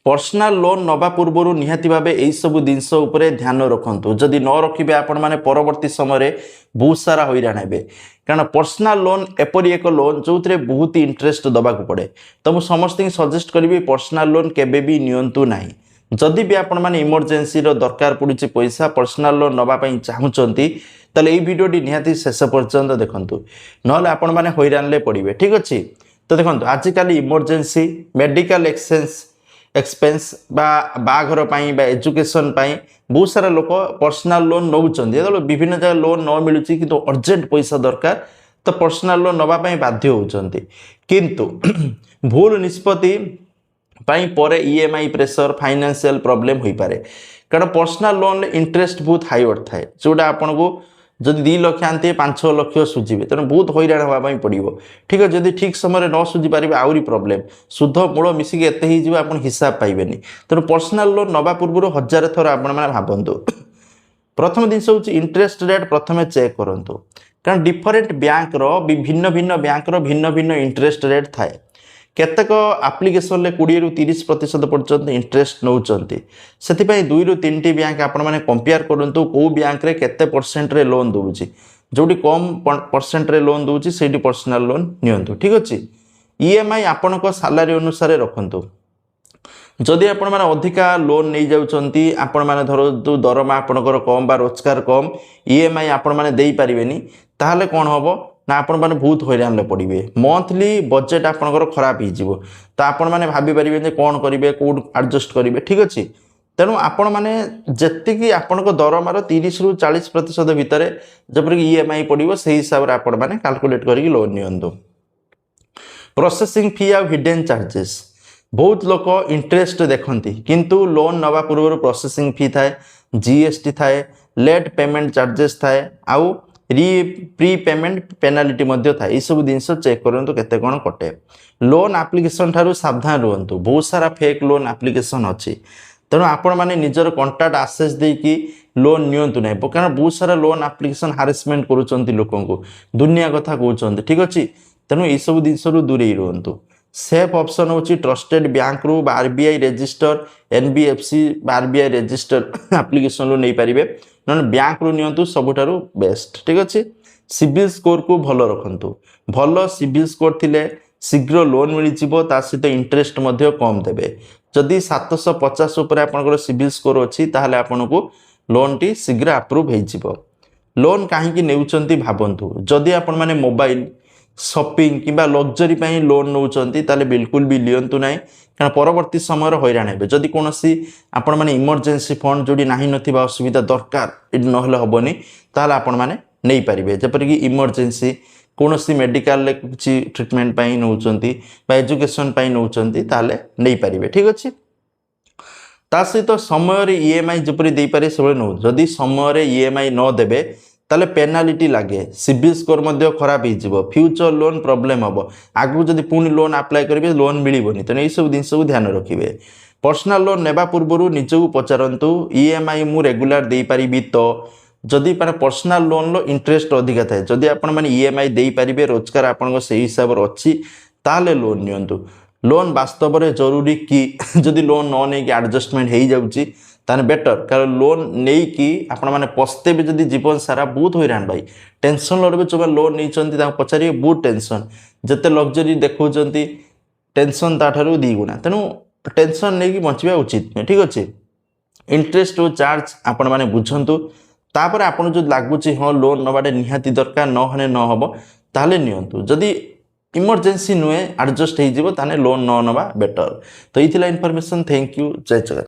Personal loan नवा पूर्व निहाती भाव यही सब जिनस ध्यान रखु जदि न रखिए आपण मैंने परवर्ती समय बहुत सारा हैरान हे कारण पर्सनल लोन एपरी एक लोन जो बहुत इंटरेस्ट दबाक पड़े तो मुझे समस्त सजेस्ट करी पर्सनल लोन केबे भी नियंतु नाही जदि भी आपण मैंने इमरजेंसी दरकार पड़ुछि पैसा पर्सनल लोन नवाई चाहूँगी ताले ये भिडियोटी निहाती शेष पर्यंत देखंतु नहले आपण मैंने हैरान पड़े ठीक अच्छे। तो देखो आजिकल इमरजेंसी मेडिकल एक्सपेंस बाघर एजुकेशन बहुत सारा लोक पर्सनल लोन नौ विभिन्न जगह लोन न मिलूँ कि अर्जेंट पैसा दरकार तो पर्सनल लोन नापी बाध्य होती किंतु भूल निष्पत्ति पर ईएमआई प्रेशर फाइनेंशियल प्रॉब्लम हो पारे कारण पर्सनल लोन इंटरेस्ट बहुत हाई थाए जोटा आपन को जदि 2 लाख आनते 5-6 लाख सुझे तेना बहुत हैरान होगापी पड़ो ठीक है जदि ठीक समय न सुझी पारे आहरी प्रॉब्लम सुध मूल मिसिक एत आप हिसाब पाइबे तेणु पर्सनल लोन नवा पूर्व 1000 थर आपण मैंने भावतु प्रथम जिनस हूँ इंटरेस्ट रेट प्रथम चेक करूँ कारण डिफरेन्ट बैंक भिन्न भिन्न बैंक भिन्न भिन्न इंटरेस्ट रेट थाए केतक आप्लिकेसन 20-30% पर्यंत इंटरेस्ट नौकरी से 2 ରୁ 3टी बैंक आपण मैंने कंपेयर करूँ कौ बैंक रे केते परसेंट रे लोन दूची जोटी कम परसेंट रे लोन दूची से पर्सनल लोन नियंतु ठीक अच्छे। ईएमआई आपण सालारी अनुसार रखु जदि आपण मैंने अधिका लोन नहीं जाउछंती आपण मैंने धरो दरमा आपणकर कम बा रोजगार कम ईएमआई आपण मैंने दे पारिबेनी ताहले कोन हबो ना आपण मैंने बहुत हैरान पड़े मंथली बजेट आपंकर खराब हो तो आपण मैंने भाभी पारे कौन करेंगे कौट एडजस्ट करेंगे ठीक अच्छे। तेणु आपण मैंने जी आपण दरमार 30 ରୁ 40% भितर जपरिक ईएमआई पड़ो से हिसाब से आपण मैंने कैलकुलेट करके लोन नियंतु। प्रोसेसिंग फी आ हिडन चार्जेस बहुत लोक इंटरेस्ट देखती किंतु लोन नवा पूर्व प्रोसेसिंग फी थाए जीएसटी थाए लेट पेमेंट चार्जेस थाए आउ प्री पेमेंट पेनाल्टी था यह सब जिन चेक करूँ केते कौन कटे। लोन एप्लिकेशन ठारू सावधान रुहतु बहुत सारा फेक लोन एप्लिकेशन अच्छी तेणु आपण मैंने निजर कंटाक्ट आसेस देकी लोन नियंतु ना कारण बहुत सारा लोन एप्लिकेशन हारेसमेंट करुँच लोक दुनिया कथा कहते ठीक अच्छे तेणु यह सब जिन दूरे रुहतु। सेफ ऑप्शन होची ट्रस्टेड बैंक रू RBI register NBFC RBI register application रू नहीं पारिबे न बैंक रू नियंतु सबुठारु बेस्ट ठीक अच्छे। सिविल स्कोर को भल रखंतु भल सिविल स्कोर थिले शीघ्र लोन मिल जिवो ता सहित इंटरेस्ट मध्य कम देबे जदि 750 ऊपर आपनकर सिविल स्कोर अछि ताहले आपनको लोन टी शीघ्र अप्रूव हो जिवो। लोन काहे नेउचंती भाबंतु जदि आपण माने मोबाइल शॉपिंग किंबा लग्जरी पे लोन नौकरी ताले बिल्कुल भी लियंतु नहीं कारण परवर्ती समय हैरान हे जदि कौन आपण मैंने इमरजेंसी फंड जोड़ी ना नथिबा असुविधा दरकार नहले हेनी ताल आपण मैंने नहीं पारे जपरिक इमरजेंसी कौन मेडिकल किसी ट्रिटमेंट नौकरी एजुकेशन नौकरी ताले नहीं पारे ठीक अच्छे। ता सहित समय ईएमआई जपरी दे पारे से नौ जदि समय ईएमआई न देबे ताले पेनाल्टी लगे सिविल स्कोर मध्य खराब हो फ्यूचर लोन प्रॉब्लम हम आगु जदि पुणी लोन अप्लाई करेंगे लोन मिलबनी तेणु यह सब जिन ध्यान रखिए। पर्सनल लोन नेबा पूर्व निजक पचारतु ईएमआई मु रेगुलर दे पारिबी तो जदि पर्सनल लोन रो इंटरेस्ट अधिका थाए जदि आपण माने ईएमआई दे पारिबे रोजगार आपण से हिसाब से अच्छी ताले लोन नियंतु। लोन वास्तव में जरूरी कि जदि लोन न नहीं एडजस्टमेंट हो जाउची ताने बेटर कारण लोन नहीं कि आपण मैंने पस्ते भी जदि जीवन सारा बहुत हैरान भाई टेंशन लड़े जो लोन नहीं पचारे बहुत टेंशन जिते लग्जरी देखा टेंशन ताठारू 2 गुना तेणु टेंशन नहीं कि बचा उचित नुहे ठीक अच्छे। इंटरेस्ट और चार्ज आपण मैंने बुझंतु तापर आपन जो लगुच हाँ लोन नवाटे निहाती दरकार नहने न हम ताले नियंतु जदि इमरजेंसी नुहे एडजस्ट हो लोन न नवा बेटर। तो ये इनफॉरमेशन थैंक यू जय जगन्नाथ।